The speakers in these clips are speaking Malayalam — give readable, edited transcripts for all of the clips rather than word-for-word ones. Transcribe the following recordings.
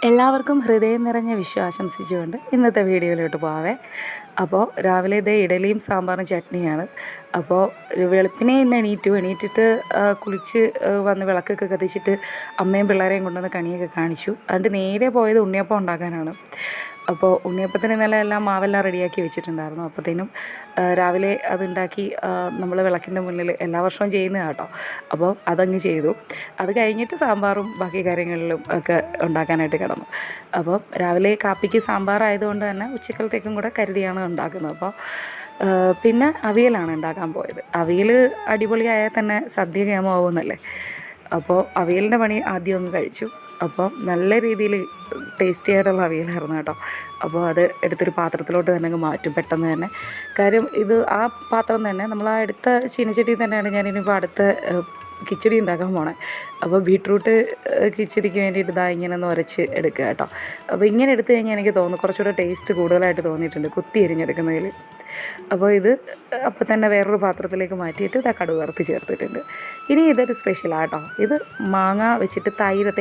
എല്ലാവർക്കും ഹൃദയം നിറഞ്ഞ വിഷു ആശംസിച്ചുകൊണ്ട് ഇന്നത്തെ വീഡിയോയിലോട്ട് പോവേ. അപ്പോൾ രാവിലെ ഇതേ ഇഡലിയും സാമ്പാറും ചട്നിയാണ്. അപ്പോൾ വെളുപ്പിനെ ഇന്ന് എണീറ്റിട്ട് കുളിച്ച് വന്ന് വിളക്കൊക്കെ കത്തിച്ചിട്ട് അമ്മയും പിള്ളേരെയും കൊണ്ടുവന്ന് കണിയൊക്കെ കാണിച്ചു. എന്നിട്ട് നേരെ പോയത് ഉണ്ണിയപ്പം ഉണ്ടാക്കാനാണ്. അപ്പോൾ ഉണ്ണിയപ്പത്തിന് ഇന്നലെ എല്ലാം മാവെല്ലാം റെഡിയാക്കി വെച്ചിട്ടുണ്ടായിരുന്നു. അപ്പോഴത്തേനും രാവിലെ അതുണ്ടാക്കി നമ്മൾ വിളക്കിൻ്റെ മുന്നിൽ എല്ലാ വർഷവും ചെയ്യുന്നതാണ് കേട്ടോ. അപ്പോൾ അതങ്ങ് ചെയ്തു. അത് കഴിഞ്ഞിട്ട് സാമ്പാറും ബാക്കി കാര്യങ്ങളിലും ഒക്കെ ഉണ്ടാക്കാനായിട്ട് കിടന്നു. അപ്പോൾ രാവിലെ കാപ്പിക്ക് സാമ്പാറായതുകൊണ്ട് തന്നെ ഉച്ചക്കലത്തേക്കും കൂടെ കരുതിയാണ് ഉണ്ടാക്കുന്നത്. അപ്പോൾ പിന്നെ അവിയലാണ് ഉണ്ടാക്കാൻ പോയത്. അവിയൽ അടിപൊളിയായാൽ തന്നെ സദ്യ കേമമാവുമെന്നല്ലേ. അപ്പോൾ അവിയലിൻ്റെ പണി ആദ്യം ഒന്ന് കഴിച്ചു. അപ്പം നല്ല രീതിയിൽ ടേസ്റ്റി ആയിട്ടുള്ള അവിയലായിരുന്നു കേട്ടോ. അപ്പോൾ അത് എടുത്തൊരു പാത്രത്തിലോട്ട് തന്നെ അങ്ങ് മാറ്റും പെട്ടെന്ന് തന്നെ. കാര്യം ഇത് ആ പാത്രം തന്നെ നമ്മൾ ആ എടുത്ത ചീനച്ചട്ടിയിൽ തന്നെയാണ് ഞാനിനിപ്പോൾ അടുത്ത കിച്ചടി ഉണ്ടാക്കാൻ പോണേ. അപ്പോൾ ബീട്രൂട്ട് കിച്ചടിക്ക് വേണ്ടിയിട്ട് ഇതാ ഇങ്ങനെ ഒന്ന് ഉരച്ച് എടുക്കുക കേട്ടോ. അപ്പോൾ ഇങ്ങനെ എടുത്തു കഴിഞ്ഞാൽ എനിക്ക് തോന്നുന്നു കുറച്ചുകൂടെ ടേസ്റ്റ് കൂടുതലായിട്ട് തോന്നിയിട്ടുണ്ട് കുത്തി എരിഞ്ഞെടുക്കുന്നതിൽ. അപ്പോൾ ഇത് അപ്പോൾ തന്നെ വേറൊരു പാത്രത്തിലേക്ക് മാറ്റിയിട്ട് ഇതാ കടുക് വറുത്ത് ചേർത്തിട്ടുണ്ട്. ഇനി ഇതൊരു സ്പെഷ്യലാട്ടോ. ഇത് മാങ്ങ വെച്ചിട്ട്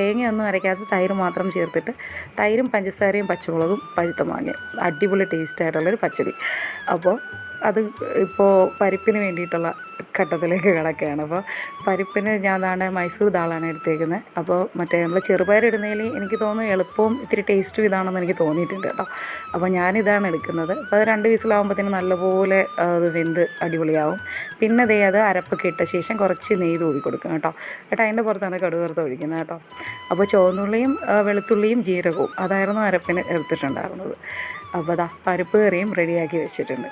തേങ്ങയൊന്നും അരയ്ക്കാതെ തൈര് മാത്രം ചേർത്തിട്ട് തൈരും പഞ്ചസാരയും പച്ചമുളകും പഴുത്ത മാങ്ങയും അടിപൊളി ടേസ്റ്റായിട്ടുള്ളൊരു പച്ചടി. അപ്പോൾ അത് ഇപ്പോൾ പരിപ്പിന് വേണ്ടിയിട്ടുള്ള ഘട്ടത്തിലേക്ക് കിടക്കുകയാണ്. അപ്പോൾ പരിപ്പിന് ഞാൻ ദാണ്ടെ മൈസൂർ ദാളാണ് എടുത്തേക്കുന്നത്. അപ്പോൾ മറ്റേ നമ്മൾ ചെറുപയർ ഇടുന്നതിൽ എനിക്ക് തോന്നുന്നു എളുപ്പവും ഇത്തിരി ടേസ്റ്റും ഇതാണെന്ന് എനിക്ക് തോന്നിയിട്ടുണ്ട് കേട്ടോ. അപ്പോൾ ഞാനിതാണ് എടുക്കുന്നത്. അപ്പോൾ അത് 2 വിസിലാകുമ്പോഴത്തേന് നല്ലപോലെ അത് വെന്ത് അടിപൊളിയാവും. പിന്നെ ദേ അത് അരപ്പൊക്കെ ഇട്ട ശേഷം കുറച്ച് നെയ്യ് തൂവി കൊടുക്കും കേട്ടോ. അതിൻ്റെ പുറത്താണ് കടുക് വറുത്ത് ഒഴിക്കുന്നത് കേട്ടോ. അപ്പോൾ ചുവന്നുള്ളിയും വെളുത്തുള്ളിയും ജീരകവും അതായിരുന്നു അരപ്പിന് എടുത്തിട്ടുണ്ടായിരുന്നത്. അപ്പോൾ ദാ പരിപ്പ് കറിയും റെഡിയാക്കി വെച്ചിട്ടുണ്ട്.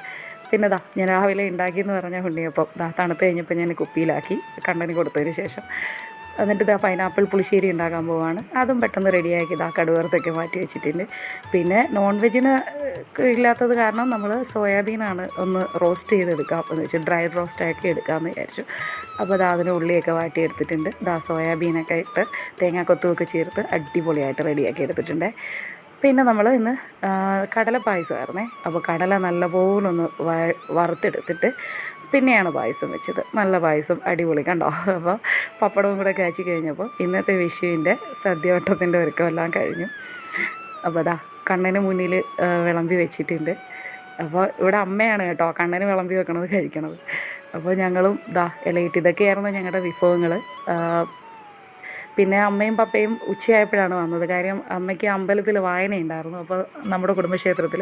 പിന്നെ ഞാൻ രാവിലെ ഉണ്ടാക്കിയെന്ന് പറഞ്ഞാൽ ഉണ്ണിയപ്പം തണുത്ത് കഴിഞ്ഞപ്പോൾ ഞാൻ കുപ്പിയിലാക്കി കണ്ണന് കൊടുത്തതിന് ശേഷം എന്നിട്ട് പൈനാപ്പിൾ പുളിശ്ശേരി ഉണ്ടാക്കാൻ പോവാണ്. അതും പെട്ടെന്ന് റെഡിയാക്കി കടുക് വറുത്തൊക്കെ മാറ്റി വെച്ചിട്ടുണ്ട്. പിന്നെ നോൺ വെജിന് ഇല്ലാത്തത് കാരണം നമ്മൾ സോയാബീനാണ് ഒന്ന് റോസ്റ്റ് ചെയ്തെടുക്കാം എന്ന് വെച്ചാൽ ഡ്രൈ റോസ്റ്റാക്കി എടുക്കാമെന്ന് വിചാരിച്ചു. അപ്പോൾ അതിന് ഉള്ളിയൊക്കെ വാട്ടിയെടുത്തിട്ടുണ്ട്. സോയാബീനൊക്കെ ഇട്ട് തേങ്ങാക്കൊത്തുമൊക്കെ ചേർത്ത് അടിപൊളിയായിട്ട് റെഡിയാക്കി എടുത്തിട്ടുണ്ട്. പിന്നെ നമ്മൾ ഇന്ന് കടല പായസമായിരുന്നേ. അപ്പോൾ കടല നല്ലപോലെ ഒന്ന് വറുത്തെടുത്തിട്ട് പിന്നെയാണ് പായസം വെച്ചത്. നല്ല പായസം അടിപൊളി കണ്ടോ. അപ്പോൾ പപ്പടവും കൂടെ കാച്ചി കഴിഞ്ഞപ്പോൾ ഇന്നത്തെ വിഷുവിൻ്റെ സദ്യവട്ടത്തിൻ്റെ ഒരുക്കമെല്ലാം കഴിഞ്ഞു. അപ്പോൾ കണ്ണന് മുന്നിൽ വിളമ്പി വെച്ചിട്ടുണ്ട്. അപ്പോൾ ഇവിടെ അമ്മയാണ് കേട്ടോ കണ്ണന് വിളമ്പി വെക്കണത് കഴിക്കണത്. അപ്പോൾ ഞങ്ങളും ഇലയിട്ട് ഇതൊക്കെയായിരുന്നു ഞങ്ങളുടെ വിഭവങ്ങൾ. പിന്നെ അമ്മയും പപ്പയും ഉച്ചയായപ്പോഴാണ് വന്നത്. കാര്യം അമ്മയ്ക്ക് അമ്പലത്തിൽ വായനയുണ്ടായിരുന്നു, അപ്പോൾ നമ്മുടെ കുടുംബക്ഷേത്രത്തിൽ.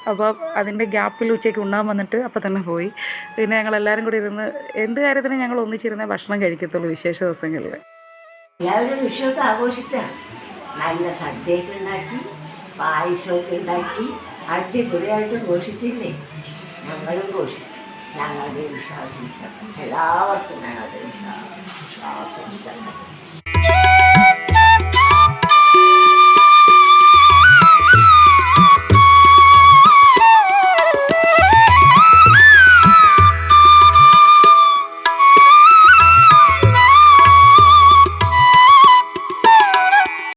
അപ്പോൾ അതിൻ്റെ ഗ്യാപ്പിൽ ഉച്ചയ്ക്ക് ഉണ്ണാൻ വന്നിട്ട് അപ്പോൾ തന്നെ പോയി. പിന്നെ ഞങ്ങളെല്ലാവരും കൂടി ഇരുന്ന് എന്ത് കാര്യത്തിനും ഞങ്ങൾ ഒന്നിച്ചിരുന്നേ ഭക്ഷണം കഴിക്കത്തുള്ളൂ വിശേഷ ദിവസങ്ങളിൽ. എല്ലാവരും വിഷുവൊക്കെ ആഘോഷിച്ച നല്ല സദ്യയൊക്കെ ഉണ്ടാക്കി പായസമൊക്കെ ഉണ്ടാക്കി അടിപൊളിയായിട്ട് ഘോഷിച്ചില്ലേ. ഞങ്ങളും ഘോഷിച്ചു. ഞങ്ങളുടെ വിശ്വാസം എല്ലാവർക്കും ഞങ്ങളുടെ വിശ്വാസം